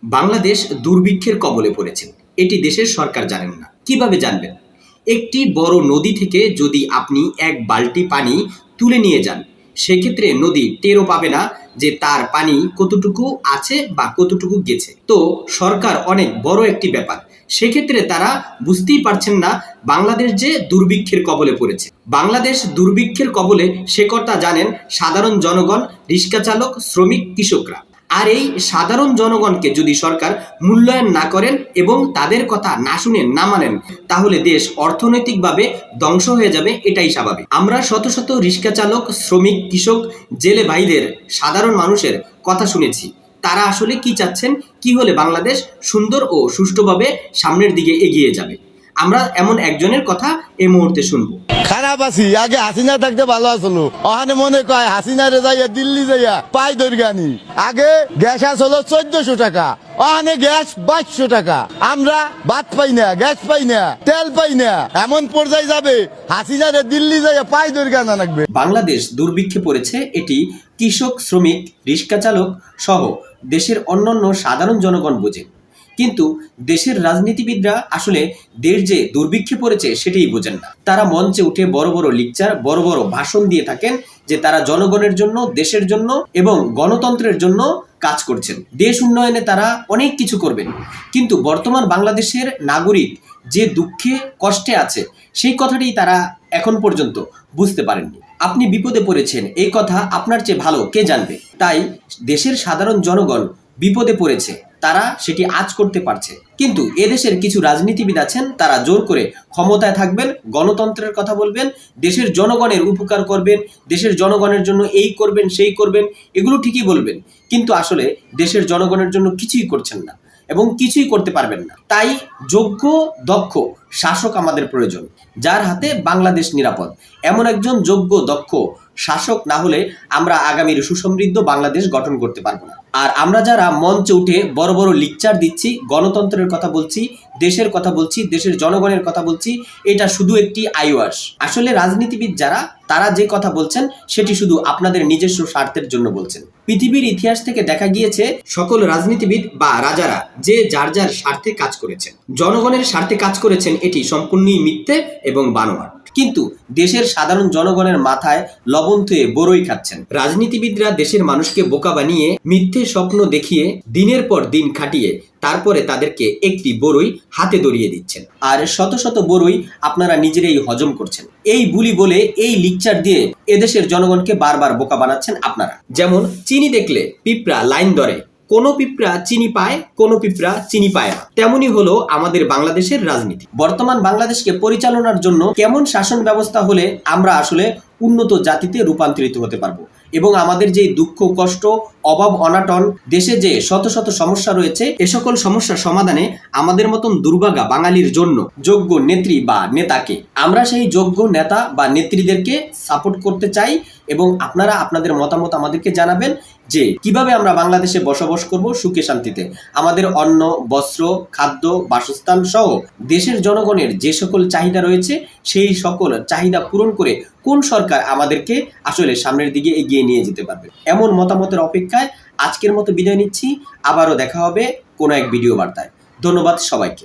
বাংলাদেশ দুর্ভিক্ষের কবলে পড়েছে। এটি দেশের সরকার জানেন না। কিভাবে জানবেন? একটি বড় নদী থেকে যদি আপনি এক বালতি পানি তুলে নিয়ে যান, সেক্ষেত্রে নদী টেরও পাবে না যে তার পানি কতটুকু আছে বা কতটুকু গেছে। তো সরকার অনেক বড় একটি ব্যাপার, সেক্ষেত্রে তারা বুঝতেই পারছেন না বাংলাদেশ যে দুর্ভিক্ষের কবলে পড়েছে। বাংলাদেশ দুর্ভিক্ষের কবলে সে কথা জানেন সাধারণ জনগণ, রিক্সা চালক, শ্রমিক, কৃষকরা। আর এই সাধারণ জনগণকে যদি সরকার মূল্যায়ন না করেন এবং তাদের কথা না শুনে না মানেন, তাহলে দেশ অর্থনৈতিকভাবে ধ্বংস হয়ে যাবে, এটাই স্বাভাবিক। আমরা শত শত রিক্সা চালক, শ্রমিক, কৃষক, জেলে ভাইদের, সাধারণ মানুষের কথা শুনেছি। তারা আসলে কি চাচ্ছেন, কি হলে বাংলাদেশ সুন্দর ও সুষ্ঠুভাবে সামনের দিকে এগিয়ে যাবে। আমরা এমন একজনের কথা এই মুহূর্তে শুনবো। খারাপ আছি, আগে হাসিনা থাকতে ভালো আসলো। ওখানে মনে কয় হাসিনা রে যাইয়া দিল্লি যাইয়া পাই দরগানি। আগে গ্যাস আসলো 1400 টাকা, ওখানে গ্যাস 2200 টাকা। আমরা ভাত পাই না, গ্যাস পাই না, তেল পাই না, এমন পর্যায়ে যাবে হাসিনা রে দিল্লি যাইয়া পাই দরগানা লাগবে। বাংলাদেশ দুর্ভিক্ষে পড়েছে, এটি কৃষক, শ্রমিক, রিক্সা চালক সহ দেশের অন্যান্য সাধারণ জনগণ বোঝে। কিন্তু দেশের রাজনীতিবিদরা আসলে দেশ যে দুর্ভিক্ষে পড়েছে সেটাই বোঝেন না। তারা মঞ্চে উঠে বড় বড় লেকচার, বড় বড় ভাষণ দিয়ে থাকেন যে তারা জনগণের জন্য, দেশের জন্য এবং গণতন্ত্রের জন্য কাজ করছেন। দেশ উন্নয়নে তারা অনেক কিছু করবেন, কিন্তু বর্তমান বাংলাদেশের নাগরিক যে দুঃখে কষ্টে আছে সেই কথাটি তারা এখন পর্যন্ত বুঝতে পারেননি। আপনি বিপদে পড়েছেন এই কথা আপনার চেয়ে ভালো কে জানবে? তাই দেশের সাধারণ জনগণ বিপদে পড়েছে, তারা সেটি আজ করতে পারছে। কিন্তু এদেশের কিছু রাজনীতিবিদ আছেন, তারা জোর করে ক্ষমতায় থাকবেন, গণতন্ত্রের কথা বলবেন, দেশের জনগণের উপকার করবেন, দেশের জনগণের জন্য এই করবেন সেই করবেন, এগুলো ঠিকই বলবেন, কিন্তু আসলে দেশের জনগণের জন্য কিছুই করছেন না এবং কিছুই করতে পারবেন না। তাই যোগ্য, দক্ষ শাসক আমাদের প্রয়োজন, যার হাতে বাংলাদেশ নিরাপদ। এমন একজন যোগ্য, দক্ষ শাসক না হলে আমরা আগামীর সুসমৃদ্ধ বাংলাদেশ গঠন করতে পারবো না। আর আমরা যারা মঞ্চে উঠে বড় বড় লেকচার দিচ্ছি, গণতন্ত্রের কথা বলছি, দেশের কথা বলছি, দেশের জনগণের কথা বলছি, এটা শুধু একটি আইওয়াস। আসলে রাজনীতিবিদ যারা, তারা যে কথা বলছেন সেটি শুধু আপনাদের নিজস্ব স্বার্থের জন্য বলছেন। পৃথিবীর ইতিহাস থেকে দেখা গিয়েছে সকল রাজনীতিবিদ বা রাজারা যে যার যার স্বার্থে কাজ করেছেন, জনগণের স্বার্থে কাজ করেছেন, এটি সম্পূর্ণই মিথ্যে এবং বানোয়াট। কিন্তু দেশের সাধারণ জনগণের মাথায় লবণ থুয়ে বড়ই খাচ্ছেন। রাজনীতিবিদরা দেশের মানুষকে বোকা বানিয়ে, মিথ্যে স্বপ্ন দেখিয়ে, দিনের পর দিন খাটিয়ে তারপরে তাদেরকে একটি বড়ই হাতে ধরিয়ে দিচ্ছেন। আর শত শত বড়ই আপনারা নিজেরাই হজম করছেন। এই বুলি বলে, এই লিকচার দিয়ে এদেশের জনগণকে বারবার বোকা বানাচ্ছেন আপনারা। যেমন চিনি দেখলে পিঁপড়া লাইন ধরে, কোনো পিঁপড়া চিনি পায়, কোনো পিঁপড়া চিনি পায় না। তেমনই হলো আমাদের বাংলাদেশের রাজনীতি। বর্তমান বাংলাদেশকে পরিচালনার জন্য কেমন শাসন ব্যবস্থা হলে আমরা আসলে উন্নত জাতিতে রূপান্তরিত হতে পারবো এবং আমাদের যে দুঃখ, কষ্ট, অভাব, অনাটন, দেশে যে শত শত সমস্যা রয়েছে, এ সকল সমস্যার সমাধানে আমাদের মতন দুর্ভাগা বাঙালির জন্য যোগ্য নেত্রী বা নেতাকে, আমরা সেই যোগ্য নেতা বা নেত্রীদেরকে সাপোর্ট করতে চাই। এবং আপনারা আপনাদের মতামত আমাদেরকে জানাবেন যে কিভাবে আমরা বাংলাদেশে বসবাস করব সুখে শান্তিতে। আমাদের অন্ন, বস্ত্র, খাদ্য, বাসস্থান সহ দেশের জনগণের যে সকল চাহিদা রয়েছে, সেই সকল চাহিদা পূরণ করে কোন সরকার আমাদেরকে আসলে সামনের দিকে এগিয়ে নিয়ে যেতে পারবে, এমন মতামতের অপেক্ষায় আজকের মতো বিদায় নিচ্ছি। আবারও দেখা হবে কোনো এক ভিডিও বার্তায়। ধন্যবাদ সবাইকে।